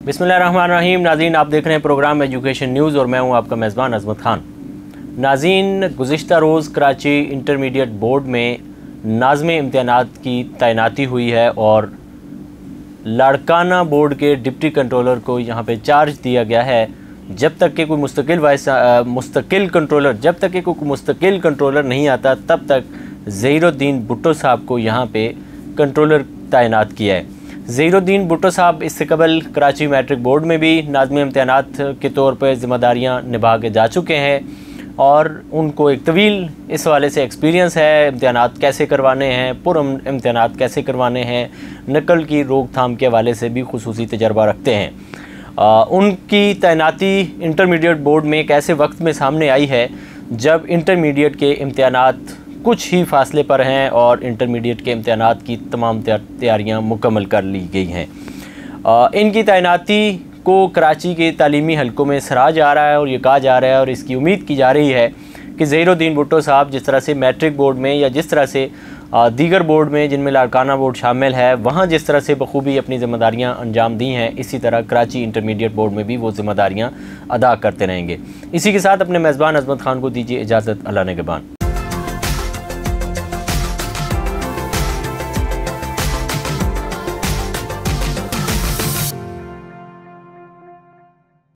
बिस्मिल्लाहिर्रहमानिर्रहीम। नाज़रीन, आप देख रहे हैं प्रोग्राम एजुकेशन न्यूज़ और मैं हूं आपका मेज़बान अज़मत ख़ान। नाज़रीन, गुज़िश्ता रोज़ कराची इंटरमीडिएट बोर्ड में नाज़िम इम्तिहानात की तैनाती हुई है और लाड़काना बोर्ड के डिप्टी कंट्रोलर को यहां पे चार्ज दिया गया है। जब तक कि कोई मुस्तकिल कंट्रोलर नहीं आता तब तक ज़हीरुद्दीन भुट्टो साहब को यहां पे कंट्रोलर तैनात किया है। ज़हीरुद्दीन भुट्टो साहब इससे कबल कराची मैट्रिक बोर्ड में भी नाज़िम इम्तिहानात के तौर पर ज़िम्मेदारियाँ निभा के जा चुके हैं और उनको एक तवील इस हवाले से एक्सपीरियंस है, इम्तिहानात कैसे करवाने हैं, इम्तिहानात कैसे करवाने हैं, नकल की रोकथाम के हवाले से भी खुसूसी तजर्बा रखते हैं। उनकी तैनाती इंटरमीडिएट बोर्ड में एक ऐसे वक्त में सामने आई है जब इंटरमीडिएट के इम्तिहानात कुछ ही फासले पर हैं और इंटरमीडिएट के इम्तिहानात की तमाम तैयारियां मुकम्मल कर ली गई हैं। इनकी तैनाती को कराची के तालीमी हलकों में सराहा जा रहा है और ये कहा जा रहा है और इसकी उम्मीद की जा रही है कि ज़हीरुद्दीन भुट्टो साहब जिस तरह से मैट्रिक बोर्ड में या जिस तरह से दीगर बोर्ड में जिनमें लाड़काना बोर्ड शामिल है वहाँ जिस तरह से बखूबी अपनी ज़िम्मेदारियाँ अंजाम दी हैं, इसी तरह कराची इंटरमीडिएट बोर्ड में भी वो ज़िम्मेदारियाँ अदा करते रहेंगे। इसी के साथ अपने मेज़बान अज़मत ख़ान को दीजिए इजाज़त। अल्लाह निगहबान।